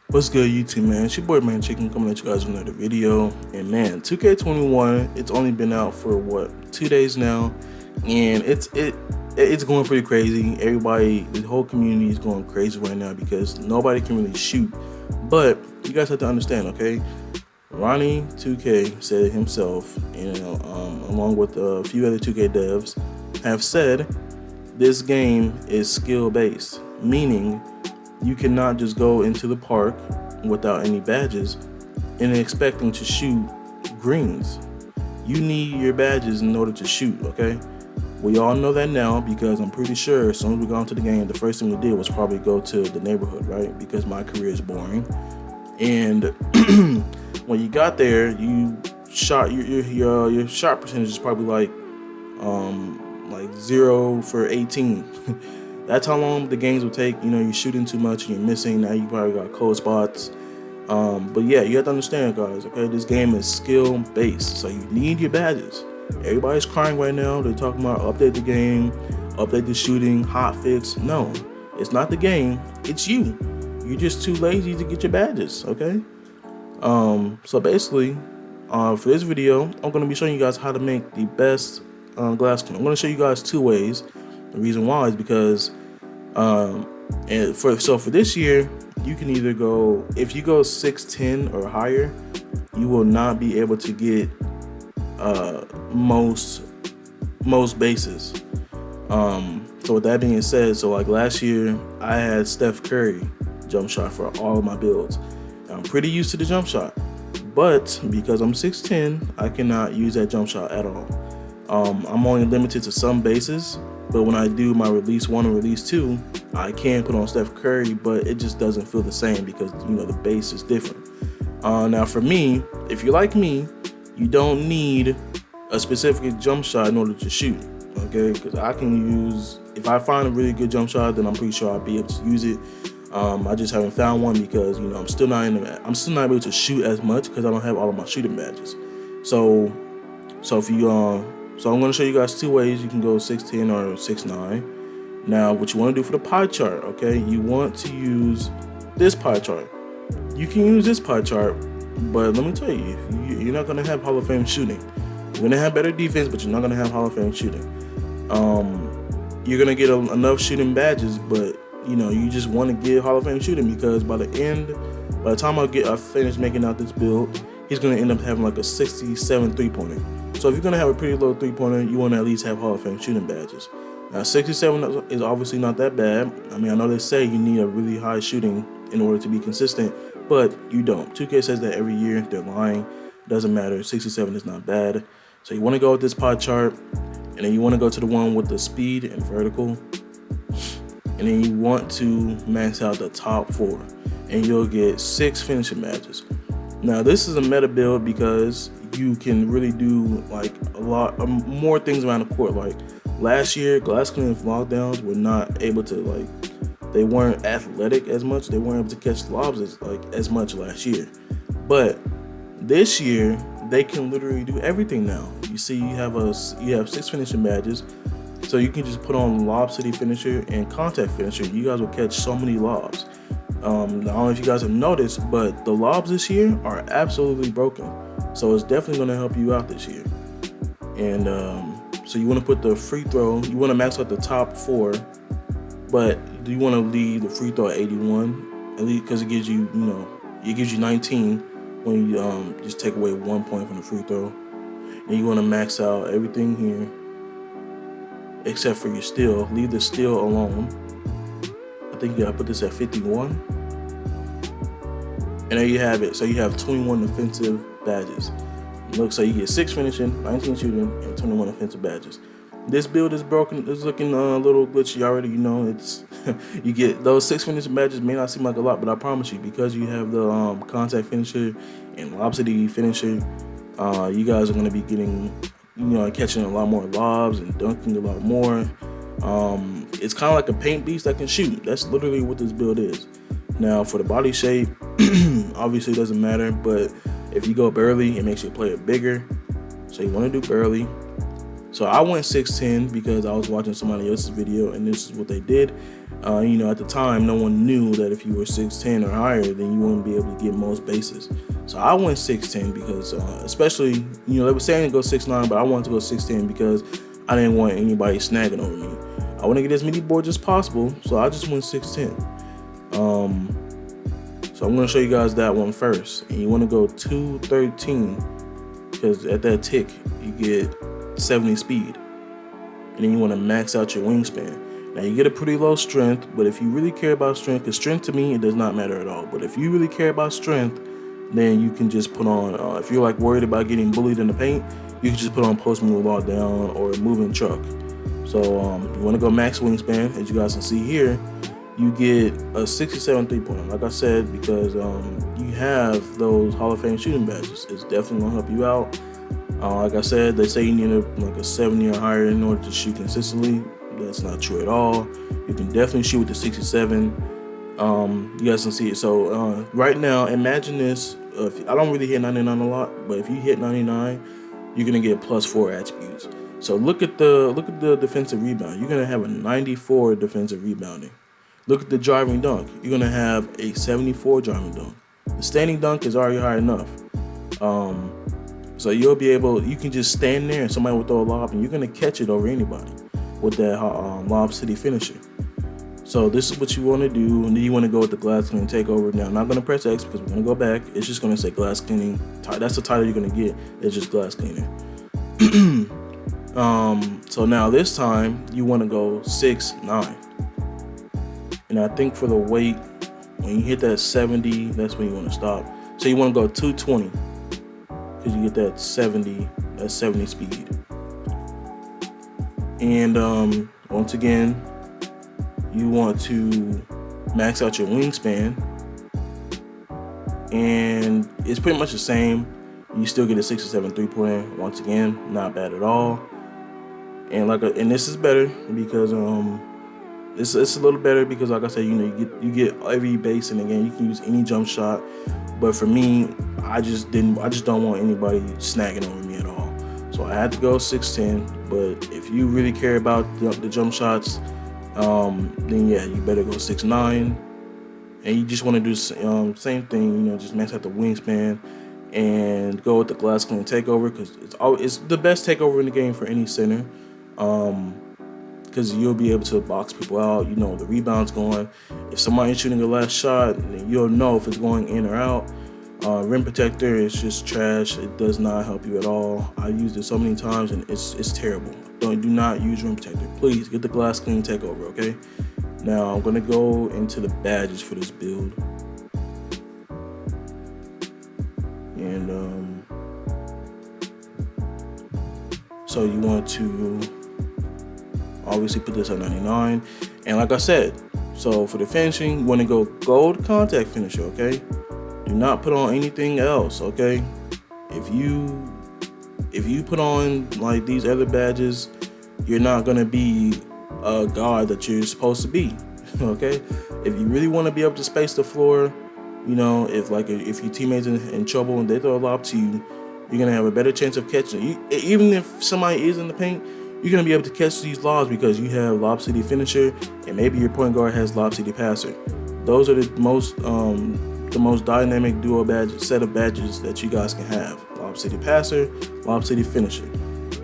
What's good, YouTube, man? It's your boy Man Chicken coming at you guys with another video. And man, 2K21, it's only been out for what, 2 days now, and it's going pretty crazy. Everybody, the whole community is going crazy right now because nobody can really shoot. But you guys have to understand, okay? Ronnie 2K said it himself, along with a few other 2K devs, have said this game is skill based, meaning you cannot just go into the park without any badges and expecting to shoot greens. You need your badges in order to shoot, okay? We all know that now because I'm pretty sure as soon as we got into the game, the first thing we did was probably go to the neighborhood, right? Because my career is boring. And when you got there, you shot your shot percentage is probably like 0 for 18. That's how long the games will take. You know, you're shooting too much and you're missing. Now you probably got cold spots. But yeah, you have to understand, guys, okay? This game is skill based, so you need your badges. Everybody's crying right now. They're talking about update the game, update the shooting, hot fix. No, it's not the game. It's you. You're just too lazy to get your badges, okay? So basically, for this video, I'm going to be showing you guys how to make the best glass skin. I'm going to show you guys two ways. The reason why is because for this year, you can either go, if you go 610 or higher, you will not be able to get most bases. So with that being said, so like last year I had Steph Curry jump shot for all of my builds. I'm pretty used to the jump shot, but because I'm 6'10", I cannot use that jump shot at all. I'm only limited to some bases, but when I do my release 1 and release 2, I can put on Steph Curry, but it just doesn't feel the same because, you know, the base is different. Now for me, if you're like me, you don't need a specific jump shot in order to shoot, okay? Because I can use, if I find a really good jump shot, then I'm pretty sure I'll be able to use it. I just haven't found one because, you know, I'm still not able to shoot as much because I don't have all of my shooting badges. So I'm going to show you guys two ways you can go 6'10" or 6'9". Now, what you want to do for the pie chart, okay? You want to use this pie chart. You can use this pie chart, but let me tell you, you're not going to have Hall of Fame shooting. You're going to have better defense, but you're not going to have Hall of Fame shooting. You're going to get enough shooting badges, but you know, you just want to get Hall of Fame shooting because by the time I finish making out this build, he's going to end up having like a 67 3-pointer. So if you're going to have a pretty low 3-pointer, you want to at least have Hall of Fame shooting badges. Now 67 is obviously not that bad. I mean, I know they say you need a really high shooting in order to be consistent, but you don't. 2K says that every year. They're lying. Doesn't matter. 67 is not bad. So you want to go with this pie chart, and then you want to go to the one with the speed and vertical. And then you want to max out the top 4, and you'll get 6 finishing badges. Now this is a meta build because you can really do like a lot more things around the court. Like last year, glass cleaning lockdowns were not able to they weren't athletic as much. They weren't able to catch lobs as much last year. But this year they can literally do everything now. You see, you have 6 finishing badges. So you can just put on Lob City Finisher and Contact Finisher. You guys will catch so many lobs. I don't know if you guys have noticed, but the lobs this year are absolutely broken. So it's definitely going to help you out this year. And so you want to put the free throw. You want to max out the top 4, but you want to leave the free throw at 81, at least because it gives you, it gives you 19 when you just take away 1 point from the free throw. And you want to max out everything here, except for your steal. Leave the steal alone. I think you gotta put this at 51. And there you have it. So you have 21 offensive badges. Looks like you get 6 finishing, 19 shooting, and 21 offensive badges. This build is broken. It's looking a little glitchy already. You know, it's you get those 6 finishing badges may not seem like a lot, but I promise you, because you have the contact finisher and lob city finisher, you guys are gonna be getting, catching a lot more lobs and dunking a lot more. It's kind of like a paint beast that can shoot. That's literally what this build is. Now for the body shape, obviously it doesn't matter, but if you go burly, it makes your player bigger. So you want to do burly. So I went 6'10" because I was watching somebody else's video and this is what they did. You know, at the time, no one knew that if you were 6'10" or higher, then you wouldn't be able to get most bases. So I went 6'10" because, especially, you know, they were saying to go 6'9", but I wanted to go 6'10" because I didn't want anybody snagging over me. I want to get as many boards as possible, so I just went 6'10". So I'm going to show you guys that one first. And you want to go 213 because at that tick, you get 70 speed. And then you want to max out your wingspan. Now you get a pretty low strength, but if you really care about strength, because strength to me, it does not matter at all. But if you really care about strength, then you can just put on, if you're like worried about getting bullied in the paint, you can just put on post move lock down or moving truck. So you want to go max wingspan, as you guys can see here. You get a 67 3-pointer, like I said, because you have those Hall of Fame shooting badges. It's definitely gonna help you out. Like I said, they say you need like a 70 or higher in order to shoot consistently. That's not true at all. You can definitely shoot with the 67. You guys can see it. So right now, imagine this. I don't really hit 99 a lot, but if you hit 99, you're gonna get +4 attributes. So look at the defensive rebound. You're gonna have a 94 defensive rebounding. Look at the driving dunk. You're gonna have a 74 driving dunk. The standing dunk is already high enough. So you'll be able. You can just stand there and somebody will throw a lob and you're gonna catch it over anybody with that Lob City finisher. So this is what you want to do, and then you want to go with the glass cleaning takeover. Now I'm not going to press X because we're going to go back. It's just going to say glass cleaning. That's the title you're going to get. It's just glass cleaner. So now this time you want to go 6'9", and I think for the weight, when you hit that 70, that's when you want to stop. So you want to go 220 because you get that 70 speed. And once again, you want to max out your wingspan, and it's pretty much the same. You still get a 67 3-pointer. Once again, not bad at all. And and this is better because it's a little better because, like I said, you know, you get every base in the game. You can use any jump shot, but for me, I just don't want anybody snagging over me at all. So I had to go 6'10", but if you really care about the jump shots, then yeah, you better go 6'9", and you just want to do same thing, you know, just max out the wingspan and go with the glass clean takeover because it's the best takeover in the game for any center, because you'll be able to box people out. You know the rebound's going. If somebody's shooting a last shot, then you'll know if it's going in or out. Rim protector is just trash. It does not help you at all. I used it so many times and it's terrible. Do not use rim protector. Please get the glass clean takeover, okay? Now I'm gonna go into the badges for this build. And so you want to obviously put this at 99. And like I said, so for the finishing, you want to go gold contact finisher, okay? Do not put on anything else, okay? If you put on like these other badges, you're not gonna be a guard that you're supposed to be, okay? If you really want to be able to space the floor, you know, if your teammates in trouble and they throw a lob to you, you're gonna have a better chance of catching it. Even if somebody is in the paint, you're gonna be able to catch these lobs because you have Lob City finisher and maybe your point guard has Lob City passer. Those are the most dynamic duo set of badges that you guys can have. Lob City passer, Lob City finisher.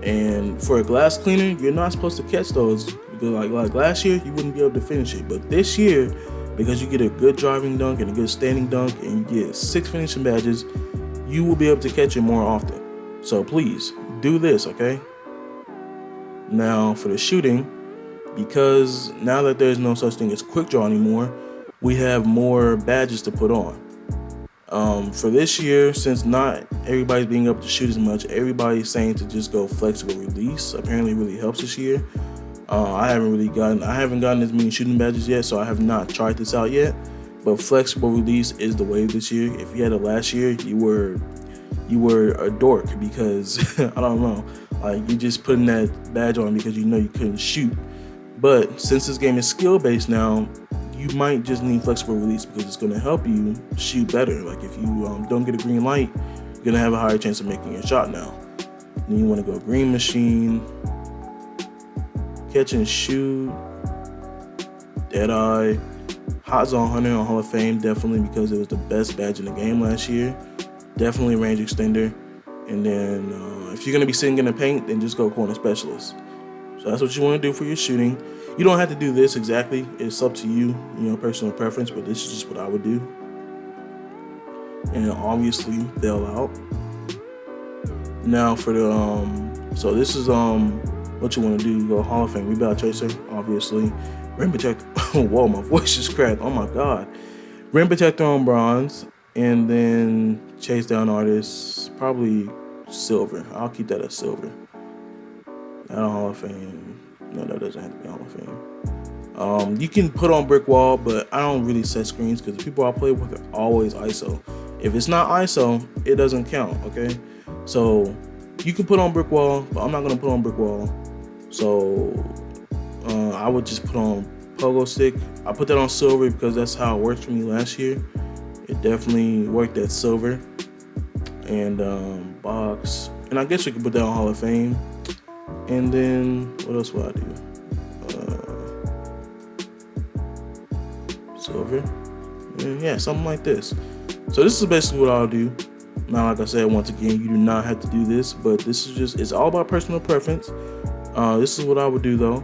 And for a glass cleaner, you're not supposed to catch those because like last year, you wouldn't be able to finish it. But this year, because you get a good driving dunk and a good standing dunk and you get 6 finishing badges, you will be able to catch it more often. So please do this, okay? Now for the shooting, because now that there's no such thing as quick draw anymore, we have more badges to put on. For this year, since not everybody's being able to shoot as much, everybody's saying to just go flexible release. Apparently it really helps this year. I haven't gotten as many shooting badges yet, so I have not tried this out yet. But flexible release is the wave this year. If you had it last year, you were a dork because I don't know, like you just putting that badge on because you know you couldn't shoot. But since this game is skill based now, you might just need flexible release because it's going to help you shoot better. Like if you don't get a green light, you're going to have a higher chance of making your shot now. Then you want to go green machine. catch and shoot, Deadeye, Hot Zone Hunter on Hall of Fame, definitely because it was the best badge in the game last year. Definitely range extender. And then if you're gonna be sitting in the paint, then just go corner specialist. So that's what you want to do for your shooting. You don't have to do this exactly. It's up to you, personal preference. But this is just what I would do. And obviously bail out. Now for the so this is what you want to do. You go Hall of Fame rebound chaser, obviously. Rim protector. Whoa, my voice just cracked. Oh my god. Rim protector on bronze, and then chase down artist, probably silver. I'll keep that as silver. Not a Hall of Fame. No, that doesn't have to be Hall of Fame. You can put on brick wall, but I don't really set screens because the people I play with are always ISO. If it's not ISO, it doesn't count, okay? So you can put on brick wall, but I'm not gonna put on brick wall. So I would just put on pogo stick. I put that on silver because that's how it worked for me last year. It definitely worked at silver. And box. And I guess you could put that on Hall of Fame. And then what else would I do? Silver. And yeah, something like this. So this is basically what I'll do. Now, like I said, once again, you do not have to do this, but this is just, it's all about personal preference. This is what I would do though.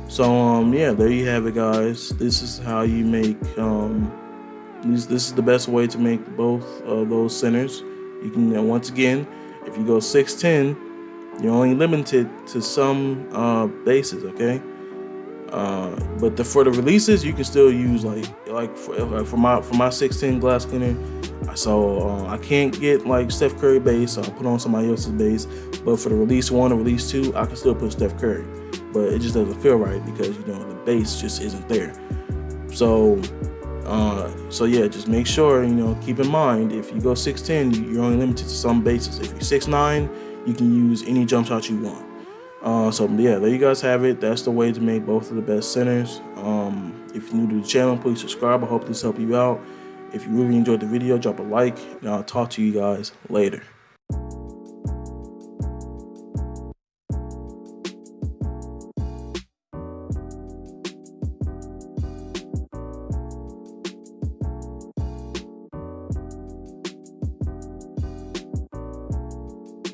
So yeah, there you have it, guys. This is how you make this is the best way to make both of those centers. You can once again, if you go 6'10", you're only limited to some bases, okay? But for the releases, you can still use for my 6'10" glass cleaner. So I can't get like Steph Curry base, so I'll put on somebody else's base. But for the release 1 or release 2, I can still put Steph Curry. But it just doesn't feel right because the base just isn't there. So yeah, just make sure, keep in mind, if you go 6'10", you're only limited to some bases. If you're 6'9", you can use any jump shot you want. So yeah, there you guys have it. That's the way to make both of the best centers. If you're new to the channel, please subscribe. I hope this helped you out. If you really enjoyed the video, drop a like, and I'll talk to you guys later.